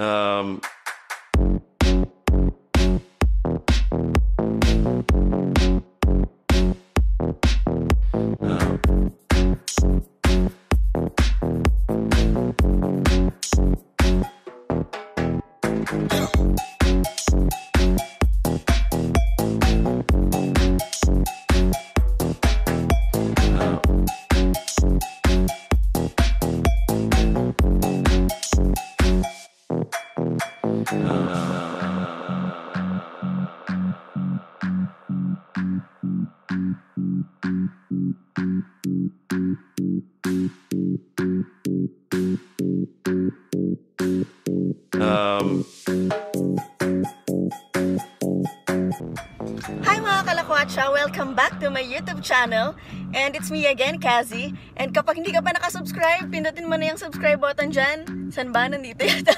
Um, Hi mga kalakwatsa! Welcome back to my YouTube channel. And it's me again, Kazi. And kapag hindi ka pa nakasubscribe, pindutin mo na yung subscribe button dyan. San ba? Nandito yata.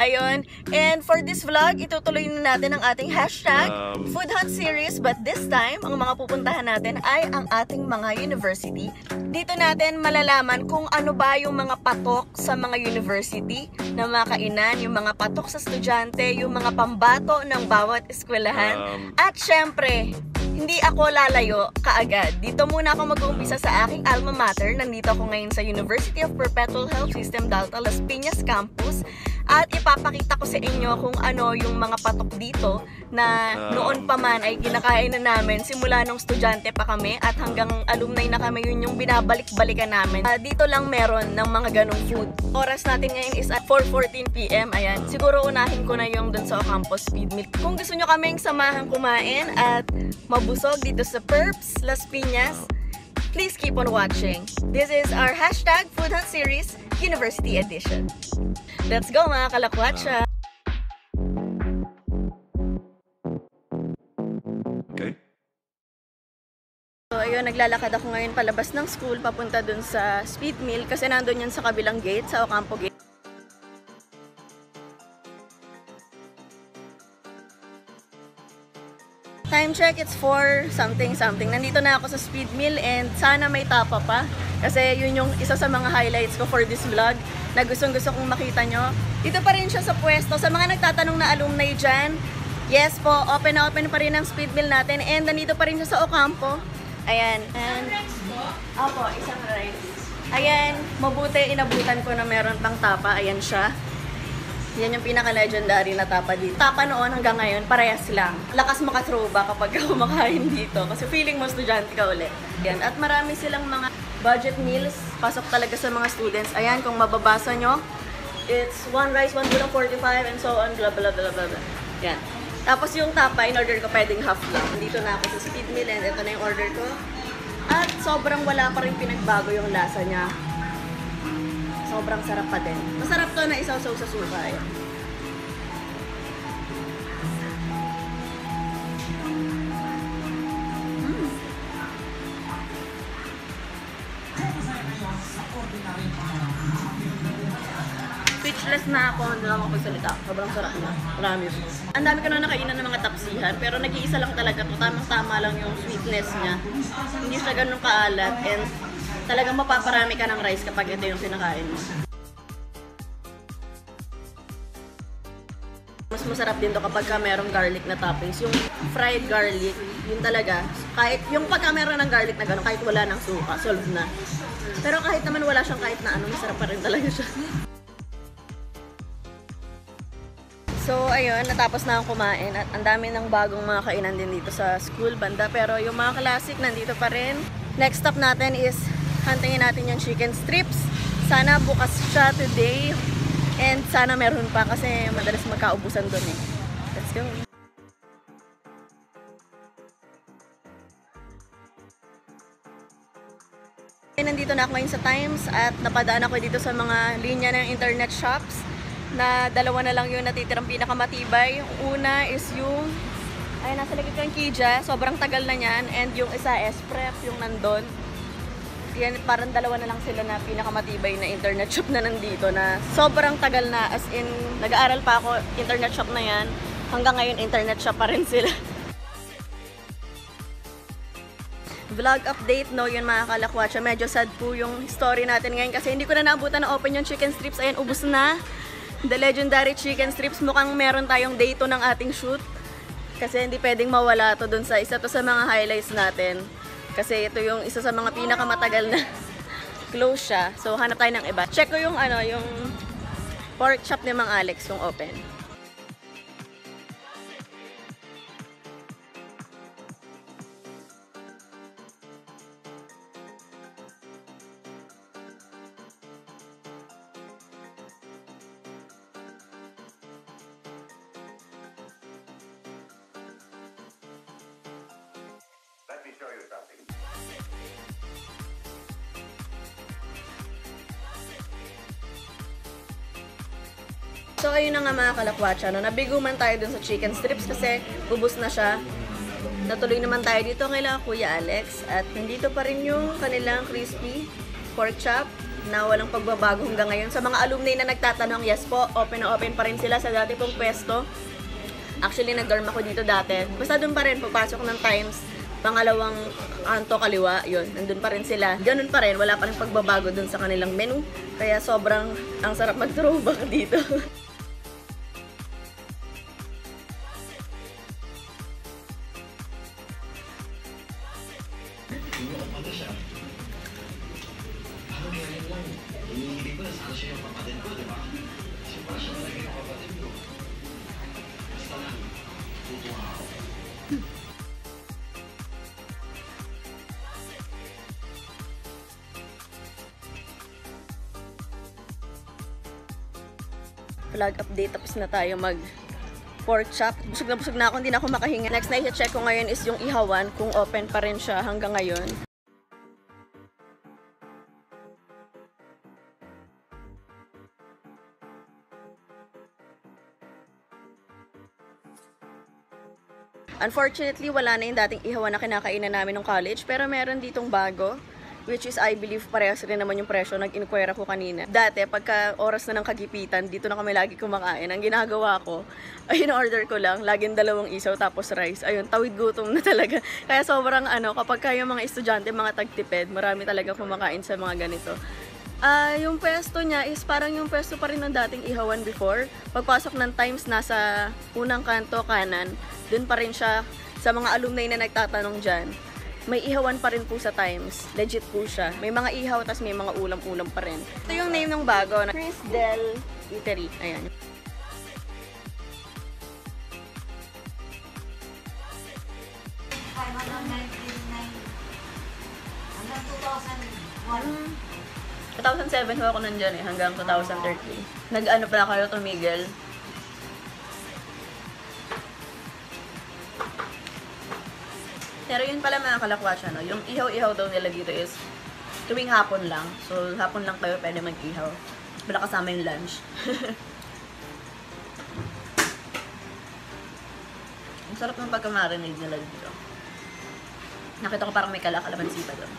Ayun. And for this vlog, itutuloy na natin ang ating hashtag Food Hunt series. But this time, ang mga pupuntahan natin ay ang ating mga university. Dito natin malalaman kung ano ba yung mga patok sa mga university na mga kainan, yung mga patok sa estudyante, yung mga pambato ng bawat eskwelahan. At syempre, hindi ako lalayo kaagad. Dito muna ako mag-uumpisa sa aking alma mater. Nandito ako ngayon sa University of Perpetual Health System Dalta Las Piñas Campus. At ipapakita ko sa inyo kung ano yung mga patok dito na noon pa man ay kinakain na namin simula nung estudyante pa kami at hanggang alumni na kami, yun yung binabalik-balikan namin. Dito lang meron ng mga ganong food. Oras natin ngayon is at 4:14 PM. Ayan, siguro unahin ko na yung dun sa Ocampo Speed Milk. Kung gusto nyo kaming samahan kumain at mabusog dito sa Perps Las Piñas, please keep on watching. This is our hashtag Food Hunt series, University Edition. Let's go mga kalakwatsa! okay. So ayun, naglalakad ako ngayon palabas ng school papunta dun sa Speed Mill kasi nandun yan sa kabilang gate, sa Ocampo Gate. Time check, it's 4 something. Nandito na ako sa Speed Mill and sana may tapa pa. Kasi yun yung isa sa mga highlights ko for this vlog na gustong kong makita nyo. Dito pa rin siya sa pwesto. Sa mga nagtatanong na alumni dyan, yes po, open na open pa rin ang Speed Mill natin. And nandito pa rin siya sa Ocampo. Ayan. And, opo, isang rice. Ayan, mabuti inabutan ko na meron pang tapa. Ayan siya. Yan yung pinaka-legendary na tapa dito. Tapa noon hanggang ngayon, parehas lang. Lakas maka-throwback kapag kumakain dito. Kasi feeling mo estudyante ka ulit. Yan. At marami silang mga budget meals. Pasok talaga sa mga students. Ayan, kung mababasa nyo, it's 1 rice, 1 bulang 45, and so on, blah blah blah blah blah. Yan. Tapos yung tapa, in-order ko pwedeng half lang. Dito na ako sa Speed Mill and ito na yung order ko. At sobrang wala pa rin pinagbago yung lasa niya. Sobrang sarap pa din. Masarap to na isaw-saw sa suka. Ayan. Speechless na ako, hindi lang ako magsalita. Sobrang sarap na. Marami. Ang dami ko na nakainan ng mga tapsihan, pero nag-iisa lang talaga to. Tamang-tama lang yung sweetness niya. Hindi siya ganun kaalat and talagang mapaparami ka ng rice kapag ito yung sinakain mo. Mas masarap din to kapag merong garlic na toppings. Yung fried garlic, yun talaga. Kahit yung pagka meron ng garlic na gano'n, kahit wala ng suka, solve na. Pero kahit naman wala siyang kahit na ano, masarap pa rin talaga siya. So, ayun, natapos na akong kumain at ang dami ng bagong mga kainan din dito sa school banda. Pero yung mga classic nandito pa rin. Next stop natin is hantingin natin yung chicken strips. Sana bukas siya today. And sana meron pa kasi madalas magkaubusan doon eh. Let's go! Nandito na ako ngayon sa Times at napadaan ako dito sa mga linya ng internet shops na dalawa na lang yung natitirang pinakamatibay. Yung una is yung, ay nasa likod ko yung Kija, sobrang tagal na yan. And yung isa S-Prep, yung nandun. Yan, parang dalawa na lang sila na pinakamatibay na internet shop na nandito na sobrang tagal na, as in, nag-aaral pa ako, internet shop na yan. Hanggang ngayon, internet shop pa rin sila. Vlog update, no, yun mga kalakwatsa. Medyo sad po yung story natin ngayon kasi hindi ko na naabutan na open yung chicken strips. Ayan, ubos na. The legendary chicken strips. Mukhang meron tayong day 2 ng ating shoot. Kasi hindi pwedeng mawala to dun sa isa to sa mga highlights natin. Kasi ito yung isa sa mga pinakamatagal na close siya. So hanap tayo ng iba. Check ko yung yung pork chop ni Mang Alex, yung open. Let me show you something. So ayun na nga mga kalakwatsa, no? Nabiguman tayo dun sa chicken strips kasi ubos na siya. Natuloy naman tayo dito kay Kuya Alex at nandito pa rin yung kanilang crispy pork chop na walang pagbabago hanggang ngayon. Sa mga alumni na nagtatanong, yes po, open na open pa rin sila sa dati pong pwesto. Actually, nag-dorm ako dito dati. Basta dun pa rin, pagpasok ng Times, pangalawang kanto kaliwa, yun, nandun pa rin sila. Ganun pa rin, wala pa rin pagbabago dun sa kanilang menu. Kaya sobrang ang sarap mag-throwback dito. Vlog update, tapos na tayo mag pork chop. Busog na ako, hindi na ako makahinga. Next na i-check ko ngayon is yung ihawan, kung open pa rin siya hanggang ngayon. Unfortunately, wala na yung dating ihawan na kinakainan namin nung college, pero meron ditong bago. Which is, I believe, parehas rin naman yung presyo. Nag-inquire ako kanina. Dati, pagka oras na ng kagipitan, dito na kami lagi kumakain. Ang ginagawa ko, ay in-order ko lang, laging 2 isaw tapos rice. Ayun, tawid gutom na talaga. Kaya sobrang kapag kayo mga estudyante, mga tagtipid, marami talaga kumakain sa mga ganito. Yung pwesto niya is parang yung pwesto pa rin ng dating ihawan before. Pagpasok ng Times, nasa unang kanto kanan, dun pa rin siya sa mga alumni na nagtatanong dyan. May ihawan pa rin po sa Times. Legit po siya. May mga ihaw, tas may mga ulam-ulam pa rin. Ito yung name ng bago, na Chris Del Eatery. Ayan. Hanggang 2007 ho ako nandyan hanggang 2013. Nag-ano pa kayo, tumigil. Pero yun pala mga kalakwatsa, no? Yung ihaw-ihaw daw nila dito is tuwing hapon lang. So, hapon lang kayo pwede mag-ihaw. Wala kasama yung lunch. Ang sarap ng pagka-marinade nila dito. Nakita ko parang may kalamansi pa doon.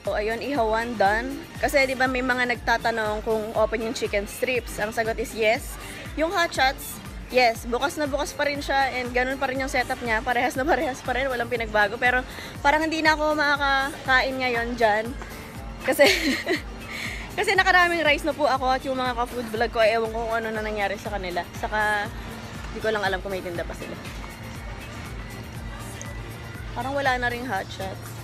So, ayun, ihawan, done. Kasi, di ba, may mga nagtatanong kung open yung chicken strips. Ang sagot is yes. Yung hot shots, yes. Bukas na bukas pa rin siya and ganun pa rin yung setup niya. Parehas na parehas pa rin. Walang pinagbago. Pero, parang hindi na ako makakain ngayon dyan. Kasi, kasi nakaraming rice na po ako at yung mga ka-food vlog ko, ewan ko kung ano na nangyari sa kanila. Saka, hindi ko lang alam kung may tinda pa sila. Parang wala na ring hot shots.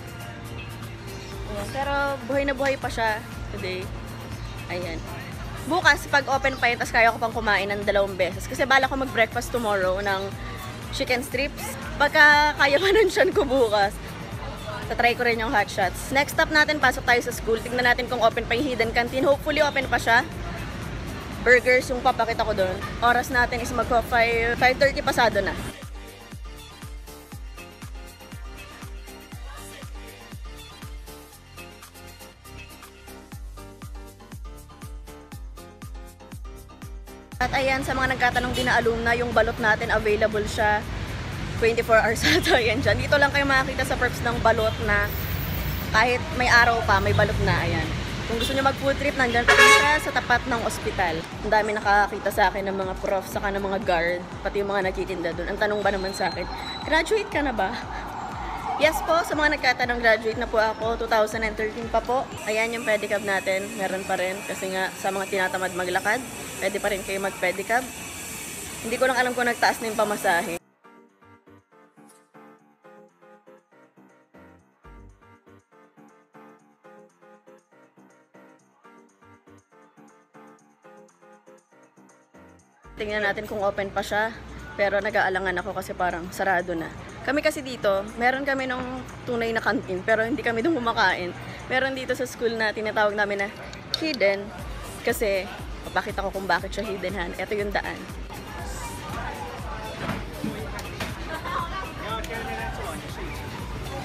Ayan, pero buhay na buhay pa siya today. Ayan. Bukas, pag open pa yun, tas kaya ko pang kumain ng 2 beses. Kasi bala ko mag-breakfast tomorrow ng chicken strips. Pagka kaya pa nun siyan ko bukas, tatry ko rin yung hot shots. Next stop natin, pasok tayo sa school. Tignan natin kung open pa yung hidden canteen. Hopefully, open pa siya. Burgers yung papakita ko doon. Oras natin is mag-5:30 pasado na. At ayan, sa mga nagkatanong din na alumna, yung balot natin, available siya 24 hours ata yan dyan. Dito lang kayo makakita sa perks ng balot na kahit may araw pa, may balot na. Ayan. Kung gusto nyo mag-food trip, nandyan pa rin siya sa tapat ng ospital. Ang dami nakakita sa akin ng mga prof, saka ng mga guard, pati yung mga nagtitinda doon. Ang tanong ba naman sa akin, graduate ka na ba? Yes po, sa mga nagtatanong, graduate na po ako, 2013 pa po. Ayan yung pedicab natin, meron pa rin. Kasi nga, sa mga tinatamad maglakad, pwede pa rin kayo mag-pedicab. Hindi ko lang alam kung nagtaas na yung pamasahe. Tingnan natin kung open pa siya. Pero nag-aalangan ako kasi parang sarado na. Kami kasi dito, meron kami ng tunay na kantin, pero hindi kami doon kumakain. Meron dito sa school na tinatawag namin na hidden. Kasi, papakita ko kung bakit siya hidden, han. Ito yung daan.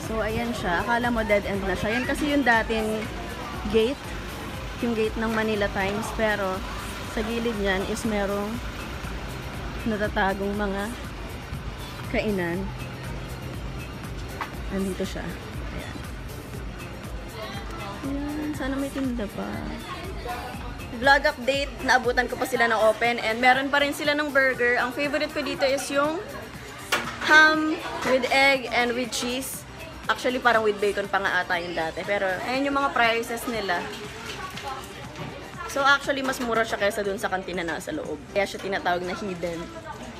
So, ayan siya. Akala mo dead end na siya. Yan kasi yung dating gate. Yung gate ng Manila Times. Pero, sa gilid niyan is merong natatagong mga kainan. Nandito siya. Ayan. Ayan. Sana may tinda pa. Vlog update. Naabutan ko pa sila ng open. And meron pa rin sila ng burger. Ang favorite ko dito is yung ham with egg and with cheese. Actually, parang with bacon pa nga ata yung dati. Pero, ayan yung mga prices nila. So actually, mas mura siya kaysa dun sa kantina na nasa loob. Kaya siya tinatawag na hidden.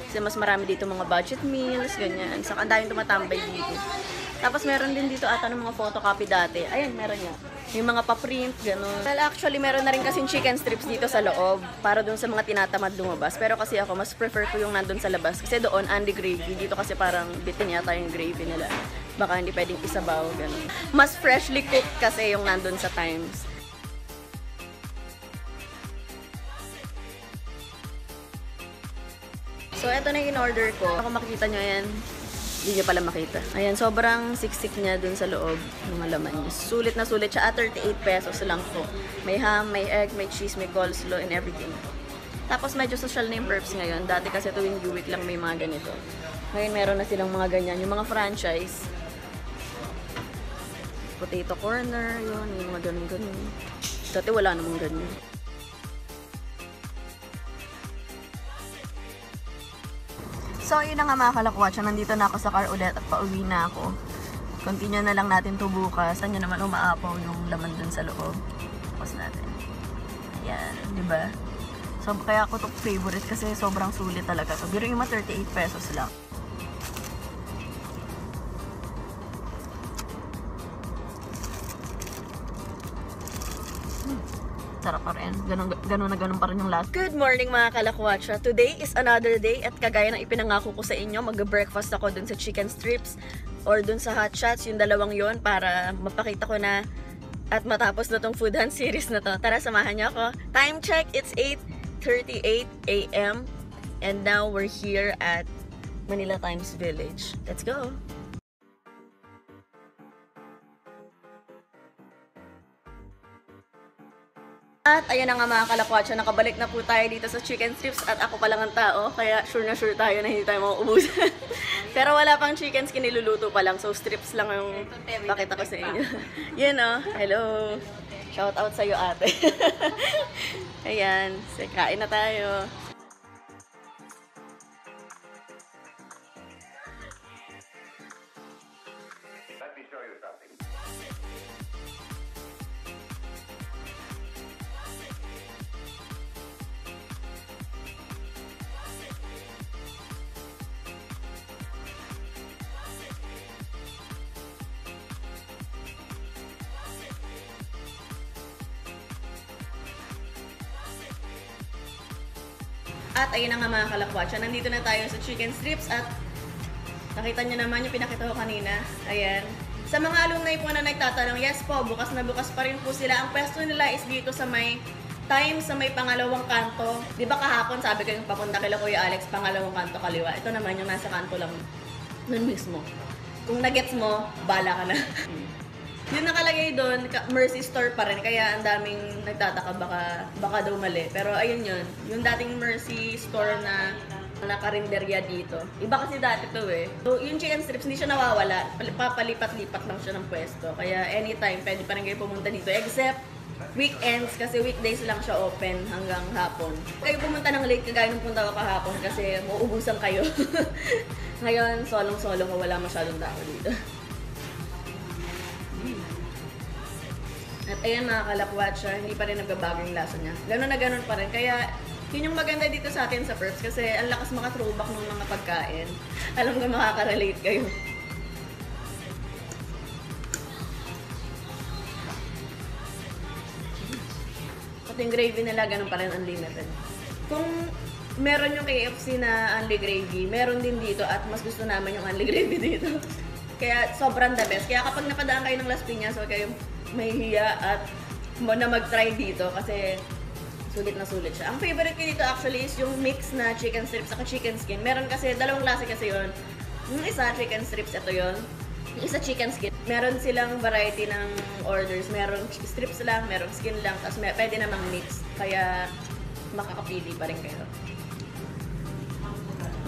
Kasi mas marami dito mga budget meals, ganyan. Saka ang daming tumatambay dito. Tapos meron din dito ata ng mga photocopy dati. Ayan, meron niya. Yung mga pa-print, gano'n. Well, actually, meron na rin kasing chicken strips dito sa loob. Para dun sa mga tinatamad lumabas. Pero kasi ako, mas prefer ko yung nandun sa labas. Kasi doon, Andy gravy. Dito kasi parang bitin yata yung gravy nila. Baka hindi pwedeng isabaw, gano'n. Mas freshly cooked kasi yung nandun sa Times. So, eto na yung in-order ko. Ako makikita nyo yan. Hindi nyo pala makita. Ayan, sobrang siksik niya dun sa loob ng laman niya. Sulit na sulit siya. 38 pesos lang po. May ham, may egg, may cheese, may coleslaw, and everything. Tapos medyo social na yung Burps ngayon. Dati kasi tuwing week lang may mga ganito. Ngayon meron na silang mga ganyan. Yung mga franchise. Potato corner, yun. Yung mga ganun-ganun. Dati wala namang ganyan. So, yun na nga mga kalakwatsa. Nandito na ako sa car ulit at pauwi na ako. Continue na lang natin to bukas. Saan nyo naman umaapaw yung laman dun sa loob. Tapos natin. Yan, di ba? So, kaya ako to favorite kasi sobrang sulit talaga to. Biro yung 38 pesos lang. Sarap pa rin. Ganun pa rin yung last. Good morning mga kalakwatsa. Today is another day at kagaya ng ipinangako ko sa inyo, mag-breakfast ako dun sa chicken strips or dun sa hot shots, yung dalawang yon para mapakita ko na at matapos na tong food hunt series na to. Tara, samahan niyo ako. Time check, it's 8:38 a.m. and now we're here at Manila Times Village. Let's go! At ayan na nga mga kalakwatsa, nakabalik na po tayo dito sa chicken strips at ako pa lang ang tao, kaya sure na sure tayo na hindi tayo mauubusan. Pero wala pang chickens, kiniluluto pa lang, so strips lang yung pakita ko sa inyo. Yun o, hello! Shout out sa'yo ate. Ayan, so, kain na tayo. Let me show you something. At ayun na nga mga kalakwatsa, nandito na tayo sa chicken strips at nakita nyo naman yung pinakita ko kanina. Ayan. Sa mga alumni po na nagtatanong, yes po, bukas na bukas pa rin po sila. Ang pwesto nila is dito sa may Times, sa may pangalawang kanto. Di ba kahapon sabi ko yung papunta kila Kuya Alex, pangalawang kanto kaliwa. Ito naman yung nasa kanto lang nun mismo. Kung nagets mo, bala ka na. Yung nakalagay doon, Mercy Store pa rin. Kaya ang daming nagtataka baka daw mali. Pero ayun yun. Yung dating Mercy Store na nakarinderya dito. Iba kasi dati to eh. So yung chicken strips hindi siya nawawala. Papalipat-lipat lang siya ng pwesto. Kaya anytime pwede pa rin kayo pumunta dito. Except weekends kasi weekdays lang siya open hanggang hapon. Kayo pumunta ng late kagaya nung punta ko kahapon kasi mauubusan kayo. Ngayon, solong-solong wala masyadong tao dito. At ayan mga kalakwatsa, hindi pa rin nagbabago yung lasa niya. Ganon na ganon pa rin. Kaya yun yung maganda dito sa atin sa Perps kasi ang lakas maka-throwback ng mga pagkain. Alam ko makaka-relate kayo. At yung gravy nila, ganun pa rin unlimited. Kung meron yung KFC na unli gravy, meron din dito at mas gusto naman yung unli gravy dito. Kaya sobrang the best. Kaya kapag napadaan kayo ng Las Piñas, huwag kayong mahihiya at na mag-try dito kasi sulit na sulit siya. Ang favorite ko dito actually is yung mix na chicken strips saka chicken skin. Meron kasi, dalawang klase kasi yun. Yung isa chicken strips, ito yun. Yung isa chicken skin. Meron silang variety ng orders. Meron strips lang, meron skin lang, tapos pwede namang mix. Kaya makakapili pa rin kayo.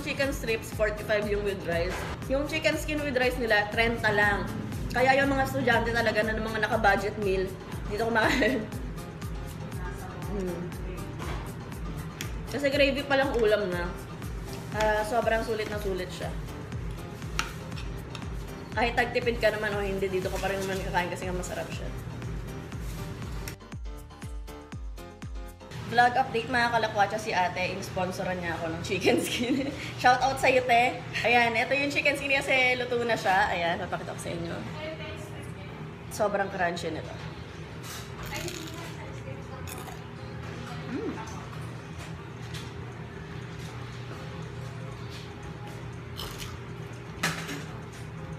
Chicken strips, 45 yung with rice. Yung chicken skin with rice nila, 30 lang. Kaya yung mga estudyante talaga na ng mga naka-budget meal, dito kumakain. Kasi gravy pa lang ulam na. Sobrang sulit na sulit siya. Kahit tagtipid ka naman o hindi, dito ka pa rin naman kakain kasi nga masarap siya. Vlog update mga kalakwatsa, si ate, in-sponsoran niya ako ng chicken skin. Shout out sa'yo, te. Ayan, ito yung chicken skin kasi luto na siya. Ayan, papakita ko sa inyo. Sobrang crunchy nito.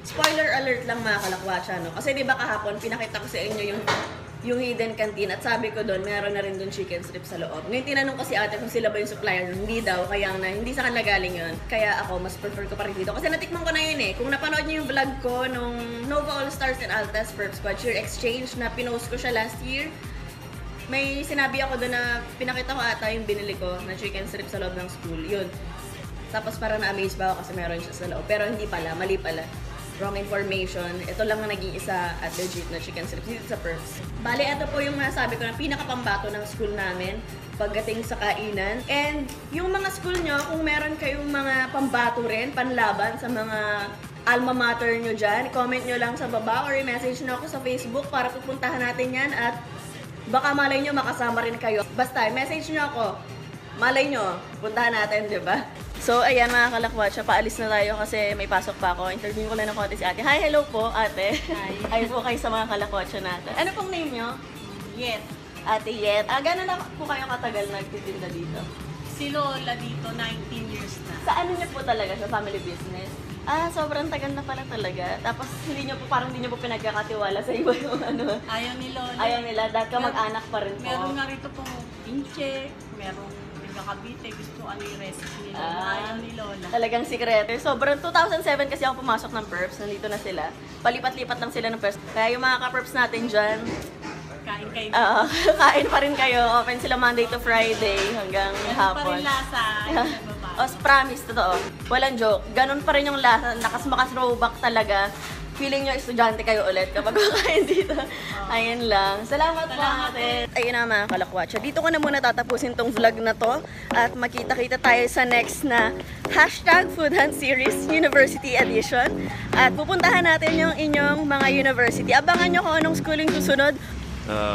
Spoiler alert lang mga kalakwatsa, no? Kasi di ba kahapon, pinakita ko sa inyo yung hidden canteen at sabi ko doon, meron na rin doon chicken strips sa loob. Ngayon tinanong ko si ate kung sila ba yung supplier, hindi daw, kaya na hindi sa kanila galing yun. Kaya ako, mas prefer ko pa rin dito. Kasi natikman ko na yun eh. Kung napanood niyo yung vlog ko nung Nova All Stars and Altas Perps Squad Cheer Exchange na pinost ko siya last year, may sinabi ako doon na pinakita ko ata yung binili ko na chicken strips sa loob ng school. Yun. Tapos parang na-amaze ba ako kasi meron siya sa loob. Pero hindi pala, mali pala. Wrong information. Ito lang ang naging isa at legit na chicken strips dito sa Perps. Bale, ito po yung nasabi ko na pinakapambato ng school namin pagdating sa kainan. And yung mga school nyo, kung meron kayong mga pambato rin, panlaban sa mga alma mater nyo dyan, comment nyo lang sa baba or i-message nyo ako sa Facebook para pupuntahan natin yan at baka malay nyo makasama rin kayo. Basta, message nyo ako. Malay nyo, puntahan natin, di ba? So, ayan mga kalakwatsa, paalis na tayo kasi may pasok pa ako. Interview ko lang ng konti si ate. Hi, hello po, ate. Hi. Ayun po kayo sa mga kalakwatsa natin. Ano pong name nyo? Yet. Ate Yet. Gano'n na po kayo katagal nagtitinda dito? Si Lola dito, 19 years na. Sa ano niyo po talaga, sa family business? Sobrang tagal na pala talaga. Tapos hindi niyo po, parang hindi niyo po pinagkakatiwala sa iba yung ano. Ayaw ni Lola. Ayaw nila, dahil ka mag-anak pa rin po. Meron nga rito pong pinche, merong Cavite, gusto ano yung recipe ni Lola. Ayaw ni Lola. Talagang sikreto. Sobrang 2007 kasi ako pumasok ng Perps. Nandito na sila. Palipat-lipat lang sila ng Perps. Kaya yung mga ka-Perps natin dyan, Kain kayo. kain pa rin kayo. Open sila Monday to Friday hanggang Ganun hapon. pa rin lasa. Promise, totoo. Walang joke. Ganun pa rin yung lasa. Lakas maka-throwback talaga. Feeling nyo estudyante kayo ulit kapag kakain dito. Ayun lang. Salamat po ate. Ayun na mga kalakwatsa. Dito ko na muna tatapusin tong vlog na to. At makita-kita tayo sa next na #Food Hunt Series University Edition. At pupuntahan natin yung inyong mga university. Abangan nyo kung anong schooling susunod.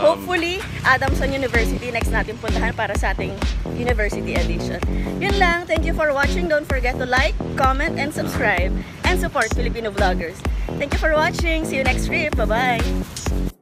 Hopefully, Adamson University next natin puntahan para sa ating University Edition. Yun lang. Thank you for watching. Don't forget to like, comment, and subscribe. And support Filipino vloggers. Thank you for watching. See you next trip. Bye-bye.